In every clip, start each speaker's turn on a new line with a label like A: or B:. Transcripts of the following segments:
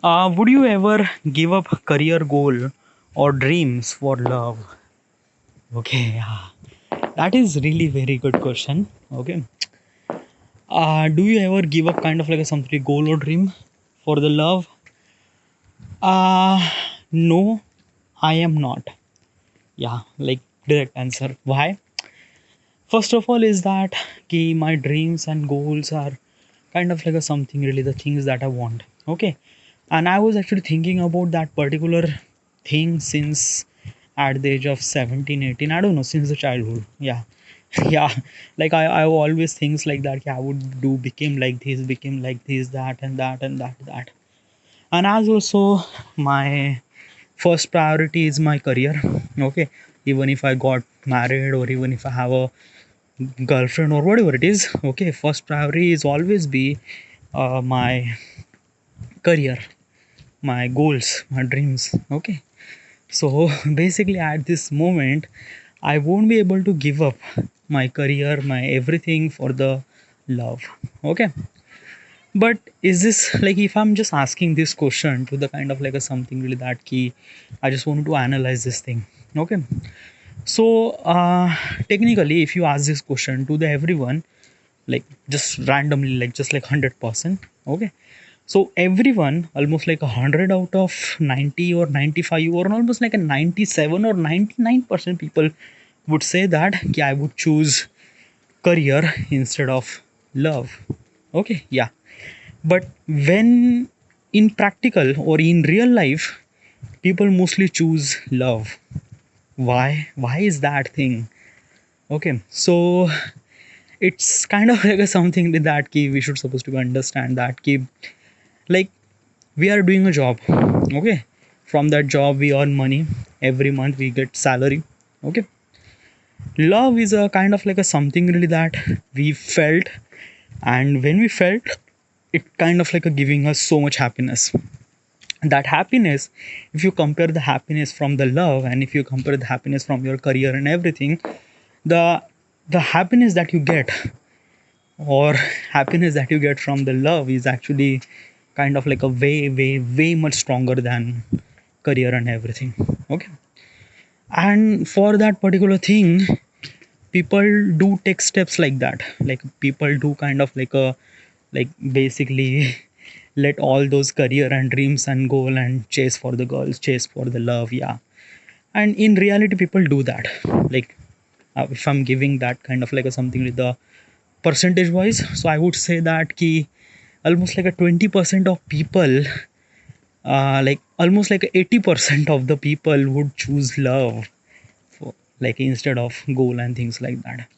A: Would you ever give up career goal or dreams for love? Okay, yeah, that is really very good question. Okay, do you ever give up kind of like a something goal or dream for the love? Uh no, I am not. Yeah, like direct answer. Why? First of all, is that my dreams and goals are kind of like a something really the things that I want. Okay, and I was actually thinking about that particular thing since at the age of 17, 18. I don't know, since the childhood. Yeah, yeah. Like I always things like that. Yeah, I would do became like this, that, and that, and that. And as also my first priority is my career. Okay, even if I got married or even if I have a girlfriend or whatever it is, okay, first priority is always be my career, my goals, my dreams. Okay, so basically at this moment I won't be able to give up my career, my everything for the love. Okay, but is this like, if I'm just asking this question to the kind of like a something really that key, I just wanted to analyze this thing. Okay, so technically if you ask this question to the everyone, like just randomly, like just like 100%. Okay, so everyone, almost like 100 out of 90 or 95 or almost like a 97 or 99% people would say that, yeah, I would choose career instead of love. Okay, yeah, but when in practical or in real life, people mostly choose love. Why is that thing? Okay, so it's kind of like a something that key we should supposed to understand that key, like we are doing a job. Okay, from that job we earn money, every month we get salary. Okay, love is a kind of like a something really that we felt, and when we felt it, kind of like a giving us so much happiness. That happiness, if you compare the happiness from the love and if you compare the happiness from your career and everything, the the happiness that you get, or happiness that you get from the love, is actually kind of like a way much stronger than career and everything. Okay, and for that particular thing, people do take steps like that. Like people do kind of like a, like basically let all those career and dreams and goal and chase for the girls, chase for the love. Yeah, and in reality people do that. Like if I'm giving that kind of like a something with the percentage wise, so I would say that key almost like a 20% of people, like almost like 80% of the people would choose love for, like instead of goal and things like that.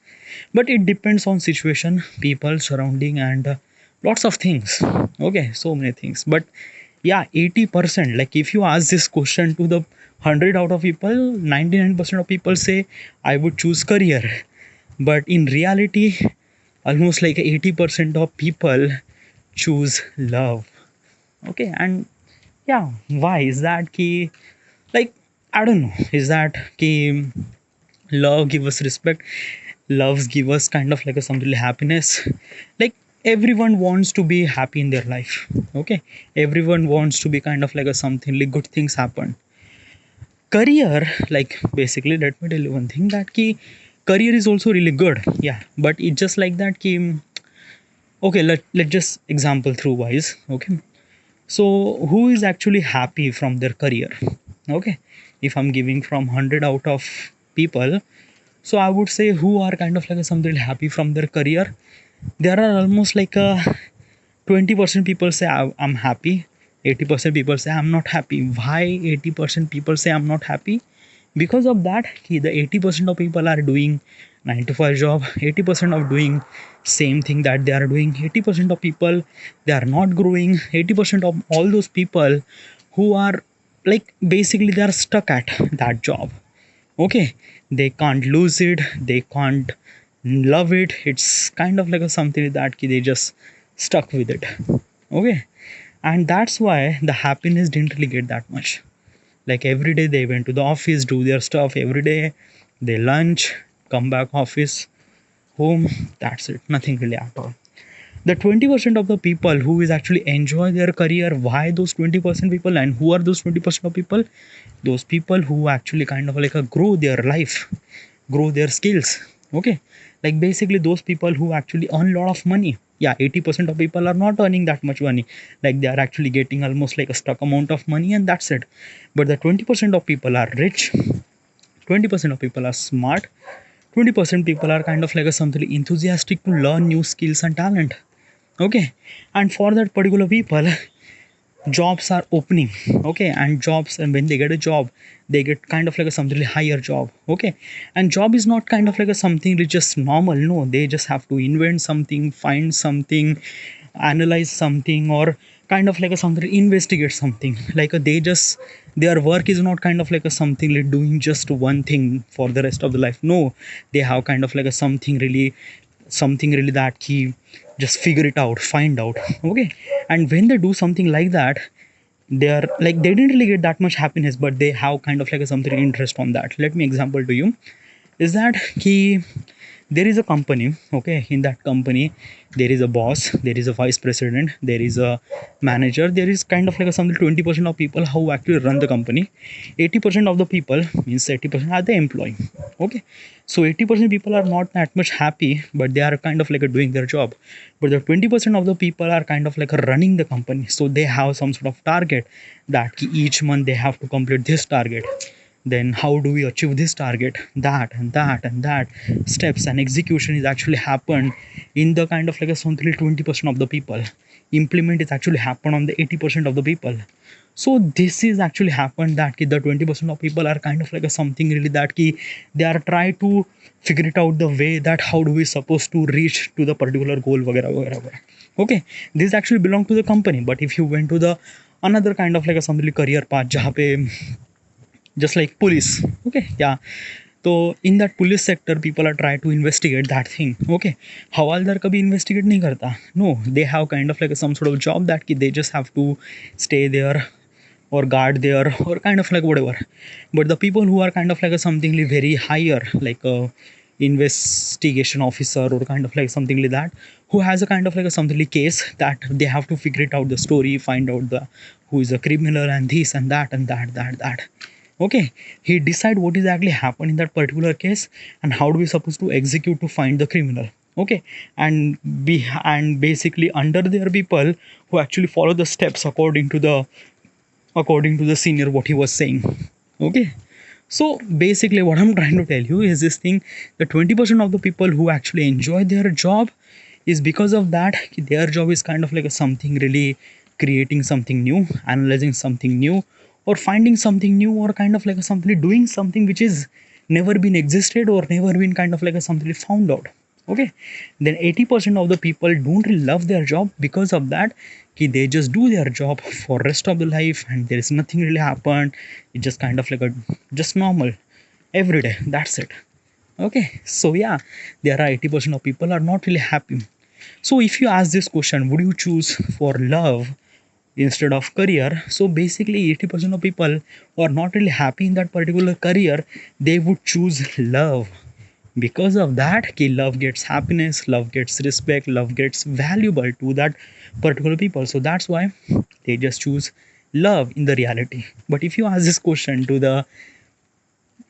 A: But it depends on situation, people, surrounding, and lots of things. Okay, so many things. But yeah, 80%, like if you ask this question to the 100 out of people, 99% of people say I would choose career. But in reality, almost like 80% of people choose love. Okay, and yeah, why is that key? Like I don't know, is that key love give us respect, loves give us kind of like a some little happiness. Like everyone wants to be happy in their life. Okay, everyone wants to be kind of like a something like good things happen. Career, like basically let me tell you one thing, that key career is also really good. Yeah, but it just like that key. Okay, let just example through wise. Okay, so who is actually happy from their career? Okay, if I'm giving from 100 out of people, so I would say who are kind of like something happy from their career, there are almost like a 20% people say I'm happy, 80% people say I'm not happy. Why 80% people say I'm not happy? Because of that the 80% of people are doing 9 to 5 job, 80% of doing same thing that they are doing, 80% of people they are not growing, 80% of all those people who are like basically they are stuck at that job. Okay, they can't lose it, they can't love it, it's kind of like a something that they just stuck with it. Okay, and that's why the happiness didn't really get that much. Like every day they went to the office, do their stuff every day, they lunch, come back office, home, that's it, nothing really at all. The 20% of the people who is actually enjoy their career, why those 20% people, and who are those 20% of people? Those people who actually kind of like grow their life, grow their skills. Okay, like basically those people who actually earn a lot of money. Yeah, 80% of people are not earning that much money, like they are actually getting almost like a stuck amount of money and that's it. But the 20% of people are rich, 20% of people are smart, 20% people are kind of like a something enthusiastic to learn new skills and talent. Okay, and for that particular people, jobs are opening. Okay, and jobs, and when they get a job, they get kind of like a something higher job. Okay, and job is not kind of like a something which just normal. No, they just have to invent something, find something, analyze something, or kind of like a something investigate something. Like they just, their work is not kind of like a something like doing just one thing for the rest of the life. No, they have kind of like a something really that key, just figure it out, find out. Okay, and when they do something like that, they are like they didn't really get that much happiness, but they have kind of like a something interest on that. Let me example to you is that key, there is a company. Okay, in that company there is a boss, there is a vice president, there is a manager, there is kind of like a something 20% of people who actually run the company. 80% of the people, means 80% are the employee. Okay, so 80% people are not that much happy, but they are kind of like a doing their job. But the 20% of the people are kind of like a running the company, so they have some sort of target that each month they have to complete this target. Then how do we achieve this target, that and that and that steps and execution is actually happened in the kind of like a something 20% of the people. Implement is actually happen on the 80% of the people. So this is actually happened that the 20% of people are kind of like a something really that key, they are try to figure it out the way that how do we supposed to reach to the particular goal वगैरह वगैरह वगैरह. Okay, this actually belong to the company. But if you went to the another kind of like a something career path जहाँ पे just like police. Okay, yeah, so in that police sector people are trying to investigate that thing. Okay, havildar कभी investigate नहीं करता. No, they have kind of like some sort of job that they just have to stay there or guard there or kind of like whatever. But the people who are kind of like a something very higher, like a investigation officer or kind of like something like that, who has a kind of like a something like case that they have to figure it out the story, find out the who is a criminal and this and that and that. Okay, he decide what is actually happened in that particular case and how do we supposed to execute to find the criminal. Okay, and be and basically under there people who actually follow the steps according to the senior what he was saying. Okay, so basically what I'm trying to tell you is this thing, the 20% of the people who actually enjoy their job is because of that their job is kind of like a something really creating something new, analyzing something new, or finding something new, or kind of like a something doing something which is never been existed or never been kind of like a something found out. Okay, then 80% of the people don't really love their job because of that they just do their job for rest of the life and there is nothing really happened. It's just kind of like a just normal every day, that's it. Okay, so yeah, there are 80% of people are not really happy. So if you ask this question, would you choose for love instead of career? So basically 80% of people who are not really happy in that particular career, they would choose love. Because of that ki love gets happiness, love gets respect, love gets valuable to that particular people, so that's why they just choose love in the reality. But if you ask this question to the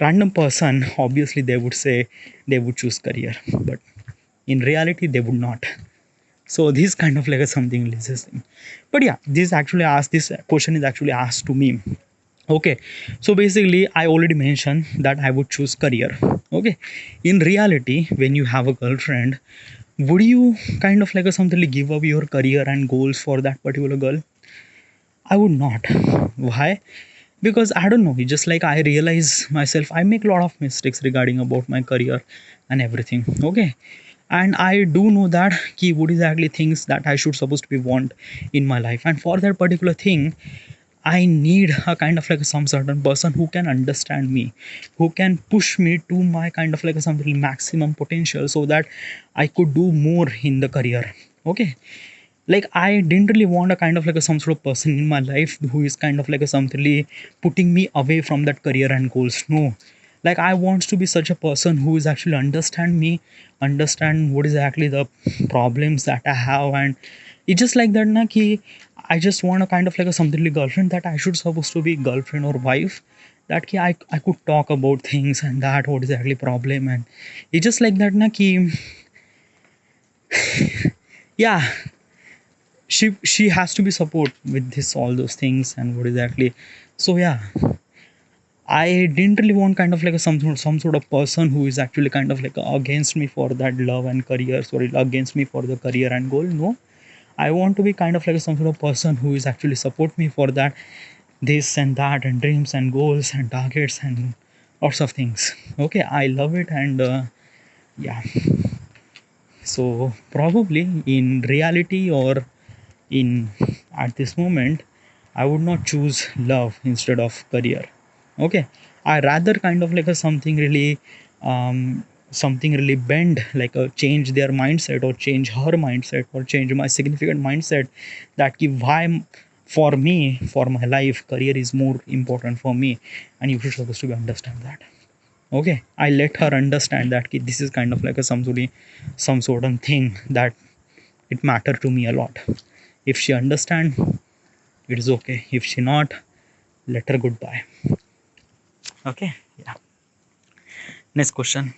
A: random person, obviously they would say they would choose career, but in reality they would not. So this kind of like a something this thing. But yeah, this question is actually asked to me. Okay, so basically I already mentioned that I would choose career. Okay, in reality when you have a girlfriend, would you kind of like a something like give up your career and goals for that particular girl? I would not. Why? Because I don't know, it's just like I realize myself I make a lot of mistakes regarding about my career and everything. Okay, and I do know that key what exactly things that I should supposed to be want in my life, and for that particular thing I need a kind of like some certain person who can understand me, who can push me to my kind of like a something maximum potential so that I could do more in the career. Okay, like I didn't really want a kind of like a some sort of person in my life who is kind of like a something putting me away from that career and goals. No, Like I want to be such a person who is actually understand me, understand what is actually the problems that I have. And it's just like that na ki I just want a kind of like a something like girlfriend that I should supposed to be girlfriend or wife, that ki I could talk about things and that what is actually problem. And it's just like that na ki yeah, she has to be support with this all those things and what exactly. So yeah, I didn't really want kind of like a some sort of person who is actually kind of like against me for that love and career, sorry, against me for the career and goal. No, I want to be kind of like some sort of person who is actually support me for that, this and that and dreams and goals and targets and lots of things. Okay, I love it. And yeah, so probably in reality or in at this moment, I would not choose love instead of career. Okay, I rather kind of like a something really something really bend, like a change their mindset or change her mindset or change my significant mindset, that ki why for me, for my life career is more important for me, and you should supposed to be understand that. Okay, I let her understand that ki this is kind of like a some sort of thing that it matter to me a lot. If she understand, it is okay. If she not, let her goodbye. Okay, yeah. Next question.